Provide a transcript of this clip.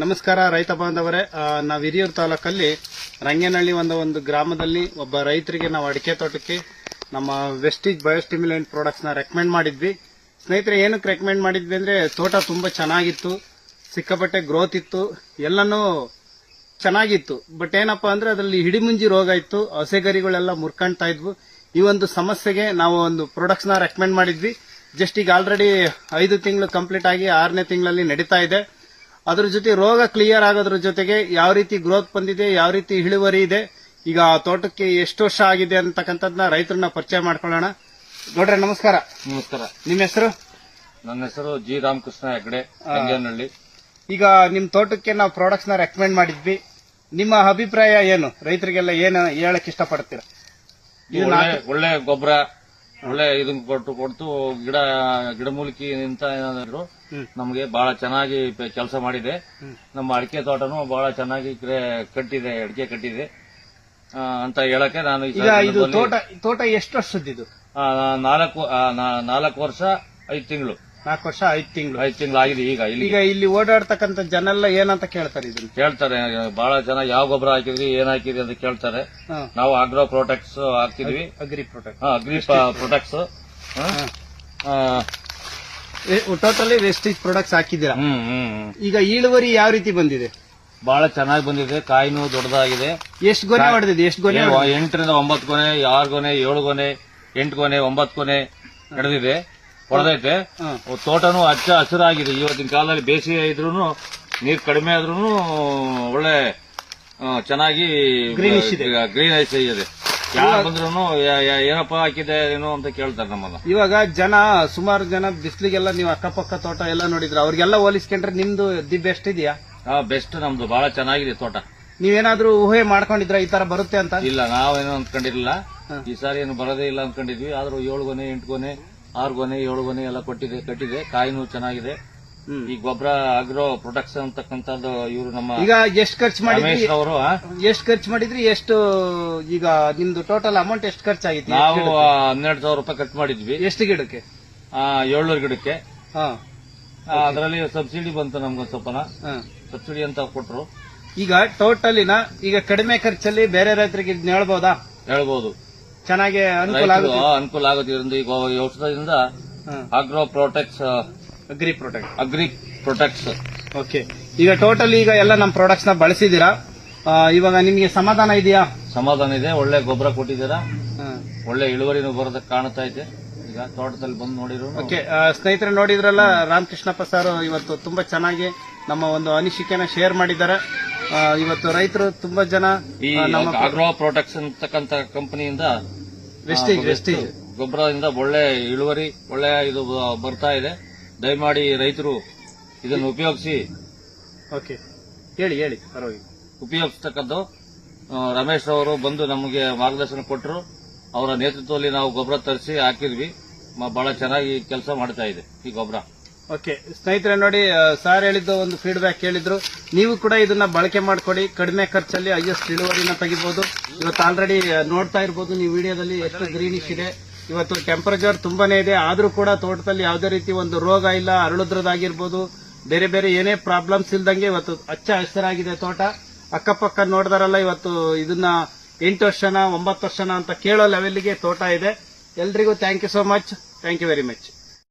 ನಮಸ್ಕಾರ ರೈತ ಬಾಂಧವರೇ. ನಾವು ಹಿರಿಯೂರು ತಾಲೂಕಲ್ಲಿ ರಂಗೇನಹಳ್ಳಿ ಒಂದು ಗ್ರಾಮದಲ್ಲಿ ಒಬ್ಬ ರೈತರಿಗೆ ನಾವು ಅಡಿಕೆ ತೋಟಕ್ಕೆ ನಮ್ಮ ವೆಸ್ಟೀಜ್ ಬಯೋಸ್ಟಿಮ್ಯುಲೆಂಟ್ ಪ್ರಾಡಕ್ಟ್ಸ್ ನ ರೆಕಮೆಂಡ್ ಮಾಡಿದ್ವಿ. ಸ್ನೇಹಿತರೆ, ಏನಕ್ಕೆ ರೆಕಮೆಂಡ್ ಮಾಡಿದ್ವಿ ಅಂದ್ರೆ ತೋಟ ತುಂಬಾ ಚೆನ್ನಾಗಿತ್ತು, ಸಿಕ್ಕಾಪಟ್ಟೆ ಗ್ರೋತ್ ಇತ್ತು, ಎಲ್ಲನೂ ಚೆನ್ನಾಗಿತ್ತು. ಬಟ್ ಏನಪ್ಪಾ ಅಂದ್ರೆ ಅದರಲ್ಲಿ ಹಿಡಿಮುಂಜಿ ರೋಗ ಇತ್ತು, ಹಸೆಗರಿಗಳೆಲ್ಲ ಮುರ್ಕೊಂತಾ ಇದ್ವು. ಈ ಒಂದು ಸಮಸ್ಯೆಗೆ ನಾವು ಒಂದು ಪ್ರಾಡಕ್ಟ್ಸ್ ನ ರೆಕಮೆಂಡ್ ಮಾಡಿದ್ವಿ. ಜಸ್ಟ್ ಈಗ ಆಲ್ರೆಡಿ 5 ತಿಂಗಳು ಕಂಪ್ಲೀಟ್ ಆಗಿ 6ನೇ ತಿಂಗಳಲ್ಲಿ ನಡೀತಾ ಇದೆ. ಅದ್ರ ಜೊತೆ ರೋಗ ಕ್ಲಿಯರ್ ಆಗೋದ್ರ ಜೊತೆಗೆ ಯಾವ ರೀತಿ ಗ್ರೋತ್ ಬಂದಿದೆ, ಯಾವ ರೀತಿ ಇಳುವರಿ ಇದೆ, ಈಗ ತೋಟಕ್ಕೆ ಎಷ್ಟು ವರ್ಷ ಆಗಿದೆ ಅಂತಕ್ಕಂಥದ್ನ ರೈತರನ್ನ ಪರಿಚಯ ಮಾಡ್ಕೊಳ್ಳೋಣ. ನೋಡ್ರೆ ನಮಸ್ಕಾರ. ನಮಸ್ಕಾರ. ನಿಮ್ಮ ಹೆಸರು? ನನ್ನ ಹೆಸರು ಜಿ ರಾಮಕೃಷ್ಣ ಹೆಗಡೆ, ರಂಗೇನಹಳ್ಳಿ. ಈಗ ನಿಮ್ ತೋಟಕ್ಕೆ ನಾವು ಪ್ರಾಡಕ್ಟ್ಸ್ ನ ರೆಕಮೆಂಡ್ ಮಾಡಿದ್ವಿ. ನಿಮ್ಮ ಅಭಿಪ್ರಾಯ ಏನು? ರೈತರಿಗೆಲ್ಲ ಏನು ಹೇಳಕ್ ಇಷ್ಟಪಡ್ತೀರಾ? ಒಳ್ಳೆ ಗೊಬ್ಬರ, ಒಳ್ಳೆ ಇದನ್ನ ಕೊಡ್ತು ಗಿಡಮೂಲಿಕೆ ನಿಂತ ಏನಾದ್ರು ನಮಗೆ ಬಹಳ ಚೆನ್ನಾಗಿ ಕೆಲಸ ಮಾಡಿದೆ. ನಮ್ಮ ಅಡಿಕೆ ತೋಟನು ಬಹಳ ಚೆನ್ನಾಗಿ ಅಡಿಕೆ ಕಟ್ಟಿದೆ ಅಂತ ಹೇಳಕ್ಕೆ ನಾನು ಈಗ ಇದು ತೋಟ ಎಷ್ಟು ವರ್ಷದ್ದು? 4 ವರ್ಷ 5 ತಿಂಗಳು. 4 ವರ್ಷ 5 ತಿಂಗಳು ಆಗಿದೆ. ಈಗ ಇಲ್ಲಿ ಓಡಾಡ್ತಕ್ಕಂಥ ಜನ ಎಲ್ಲ ಏನಂತ ಕೇಳ್ತಾರೆ? ಇದನ್ನ ಕೇಳ್ತಾರೆ ಬಹಳ ಜನ. ಯಾವ ಗೊಬ್ಬರ ಹಾಕಿದ್ರಿ, ಏನ್ ಹಾಕಿದ್ರಿ ಅಂತ ಕೇಳ್ತಾರೆ. ನಾವು ಆಗ್ರೋ ಪ್ರೊಟೆಕ್ಟ್ಸ್ ಹಾಕ್ತಿದ್ವಿ. Agri products totally Vestige products ಹಾಕಿದ್ದೀರಾ. ಈಗ ಇಳುವರಿ ಯಾವ ರೀತಿ ಬಂದಿದೆ? ಬಹಳ ಚೆನ್ನಾಗಿ ಬಂದಿದೆ. ಕಾಯಿನೂ ದೊಡ್ಡದಾಗಿದೆ. ಎಷ್ಟು ಗೊನೆ ಹೊಡೆದಿದೆ? ಎಷ್ಟು ಗೊನೆ? 8ರಿಂದ 9 ಗೊನೆ, 6 ಗೊನೆ, 7 ಗೊನೆ, 8 ಗೊನೆ, 9 ಗೊನೆ ನಡೆದಿದೆ, ಹೊಡೆದೈತೆ. ತೋಟನು ಹಚ್ಚ ಹಸಿರಾಗಿದೆ. ಇವತ್ತಿನ ಕಾಲದಲ್ಲಿ ಬೇಸಿಗೆ ಇದ್ರೂ, ನೀರು ಕಡಿಮೆ ಆದ್ರೂ ಒಳ್ಳೆ ಚೆನ್ನಾಗಿ ಗ್ರೀನ್ ಐಸ್ ಇದೆ. ಯಾರು ಬಂದ್ರು ಏನಪ್ಪ ಹಾಕಿದೆ ಏನೋ ಅಂತ ಕೇಳ್ತಾರೆ ನಮ್ಮನ್ನ. ಇವಾಗ ಸುಮಾರು ಜನ ಬಿಸಿಲಿಗೆಲ್ಲ ನೀವು ಅಕ್ಕಪಕ್ಕ ತೋಟ ಎಲ್ಲ ನೋಡಿದ್ರೆ ಅವ್ರಿಗೆಲ್ಲ ಹೋಲಿಸ್ಕೊಂಡ್ರೆ ನಿಮ್ದು ದಿ ಬೆಸ್ಟ್ ಇದೆಯಾ? ಬೆಸ್ಟ್. ನಮ್ದು ಬಹಳ ಚೆನ್ನಾಗಿದೆ ತೋಟ. ನೀವೇನಾದ್ರೂ ಊಹೆ ಮಾಡ್ಕೊಂಡಿದ್ರ ಈ ತರ ಬರುತ್ತೆ ಅಂತ? ಇಲ್ಲ, ನಾವೇನೋ ಅಂದ್ಕೊಂಡಿರ್ಲಿಲ್ಲ. ಈ ಸಾರಿ ಏನು ಬರೋದೇ ಇಲ್ಲ ಅಂದ್ಕೊಂಡಿದ್ವಿ. ಆದ್ರೂ 7 ಗೊನೆ, 8 ಗೊನೆ, 6 ಗೊನೆ, 7 ಗೊನೆ ಎಲ್ಲ ಕಟ್ಟಿದೆ. ಕಾಯಿನೂ ಚೆನ್ನಾಗಿದೆ. ಈ ಗೊಬ್ಬರ ಆಗ್ರೋ ಪ್ರೊಟೆಕ್ಷನ್ ಅಂತಕ್ಕಂಥದ್ದು ಇವರು ನಮ್ಮ ಈಗ ಎಷ್ಟು ಖರ್ಚು ಮಾಡಿದ್ರಿ? ಅವರು ಎಷ್ಟು ಖರ್ಚು ಮಾಡಿದ್ರಿ? ಎಷ್ಟು ಈಗ ನಿಮ್ದು ಟೋಟಲ್ ಅಮೌಂಟ್ ಎಷ್ಟು ಖರ್ಚಾಗಿತ್ತು? ನಾವು 12,000 ರೂಪಾಯಿ ಖರ್ಚು ಮಾಡಿದ್ವಿ. ಎಷ್ಟು ಗಿಡಕ್ಕೆ? 700 ಗಿಡಕ್ಕೆ. ಅದರಲ್ಲಿ ಸಬ್ಸಿಡಿ ಬಂತು ನಮ್ಗೊಂದು ಸ್ವಲ್ಪನ. ಸಬ್ಸಿಡಿ ಅಂತ ಕೊಟ್ರು. ಈಗ ಟೋಟಲಿನ ಈಗ ಕಡಿಮೆ ಖರ್ಚಲ್ಲಿ ಬೇರೆ ರೈತರಿಗೆ ಹೇಳ್ಬೋದಾ? ಹೇಳ್ಬೋದು. ಚೆನ್ನಾಗಿ ಅನುಕೂಲ ಆಗುತ್ತೆ. ಈಗ ಔಷಧದಿಂದ agro products, agri products. Okay. ಈಗ ಟೋಟಲ್ ಈಗ ಎಲ್ಲ ನಮ್ಮ ಪ್ರಾಡಕ್ಟ್ಸ್ ನ ಬಳಸಿದೀರಾ. ಇವಾಗ ನಿಮ್ಗೆ ಸಮಾಧಾನ ಇದೆಯಾ? ಸಮಾಧಾನ ಇದೆ. ಒಳ್ಳೆ ಗೊಬ್ಬರ ಕೊಟ್ಟಿದ್ದೀರಾ. ಒಳ್ಳೆ ಇಳುವರಿನೂ ಬರೋದಕ್ಕೆ ಕಾಣ್ತಾ ಇದೆ. ಈಗ ತೋಟದಲ್ಲಿ ಬಂದು ನೋಡಿದ್ರು. ಓಕೆ ಸ್ನೇಹಿತರೆ, ನೋಡಿದ್ರಲ್ಲ, ರಾಮಕೃಷ್ಣಪ್ಪ ಸರ್ ಇವತ್ತು ತುಂಬಾ ಚೆನ್ನಾಗಿ ನಮ್ಮ ಒಂದು ಅನಿಸಿಕೆನ ಶೇರ್ ಮಾಡಿದ್ದಾರೆ. ಇವತ್ತು ರೈತರು ತುಂಬಾ ಜನ ಈ ಆಗ್ರೋ ಪ್ರೊಟೆಕ್ಷನ್ ಅಂತಕ್ಕಂಥ ಕಂಪನಿಯಿಂದ ವೆಸ್ಟೀಜ್ ಗೊಬ್ಬರದಿಂದ ಒಳ್ಳೆ ಇಳುವರಿ, ಒಳ್ಳೆ ಇದು ಬರ್ತಾ ಇದೆ. ದಯಮಾಡಿ ರೈತರು ಇದನ್ನು ಉಪಯೋಗಿಸಿ. ಓಕೆ, ಹೇಳಿ ಪರವಾಗಿ. ಉಪಯೋಗಿಸ್ತಕ್ಕದ್ದು ರಮೇಶ್ ಅವರು ಬಂದು ನಮಗೆ ಮಾರ್ಗದರ್ಶನ ಕೊಟ್ಟರು. ಅವರ ನೇತೃತ್ವದಲ್ಲಿ ನಾವು ಗೊಬ್ಬರ ತರಿಸಿ ಹಾಕಿದ್ವಿ. ಬಹಳ ಚೆನ್ನಾಗಿ ಕೆಲಸ ಮಾಡ್ತಾ ಇದೆ ಈ ಗೊಬ್ಬರ. ಓಕೆ ಸ್ನೇಹಿತರೆ, ನೋಡಿ ಸರ್ ಹೇಳಿದ್ದು ಒಂದು ಫೀಡ್ಬ್ಯಾಕ್ ಹೇಳಿದ್ರು. ನೀವು ಕೂಡ ಇದನ್ನ ಬಳಕೆ ಮಾಡ್ಕೊಡಿ. ಕಡಿಮೆ ಖರ್ಚಲ್ಲಿ ಹೈಯೆಸ್ಟ್ ಇಳುವರಿನ ತೆಗಿಬಹುದು. ಇವತ್ತು ಆಲ್ರೆಡಿ ನೋಡ್ತಾ ಇರಬಹುದು ನೀವು ವಿಡಿಯೋದಲ್ಲಿ ಎಷ್ಟು ಗ್ರೀನಿಶ್ ಇದೆ. ಇವತ್ತು ಟೆಂಪರೇಚರ್ ತುಂಬಾನೇ ಇದೆ, ಆದ್ರೂ ಕೂಡ ತೋಟದಲ್ಲಿ ಯಾವುದೇ ರೀತಿ ಒಂದು ರೋಗ ಇಲ್ಲ. ಅರಳುದ್ರದಾಗಿರ್ಬೋದು, ಬೇರೆ ಬೇರೆ ಏನೇ ಪ್ರಾಬ್ಲಮ್ಸ್ ಇಲ್ದಂಗೆ ಇವತ್ತು ಹಚ್ಚ ಹಸಿರಾಗಿದೆ ತೋಟ. ಅಕ್ಕಪಕ್ಕ ನೋಡಿದಾರಲ್ಲ, ಇವತ್ತು ಇದನ್ನ 8 ವರ್ಷನ 9 ವರ್ಷನ ಅಂತ ಕೇಳೋ ಲೆವೆಲ್ಗೆ ತೋಟ ಇದೆ. ಎಲ್ರಿಗೂ thank you so much. Thank you very much.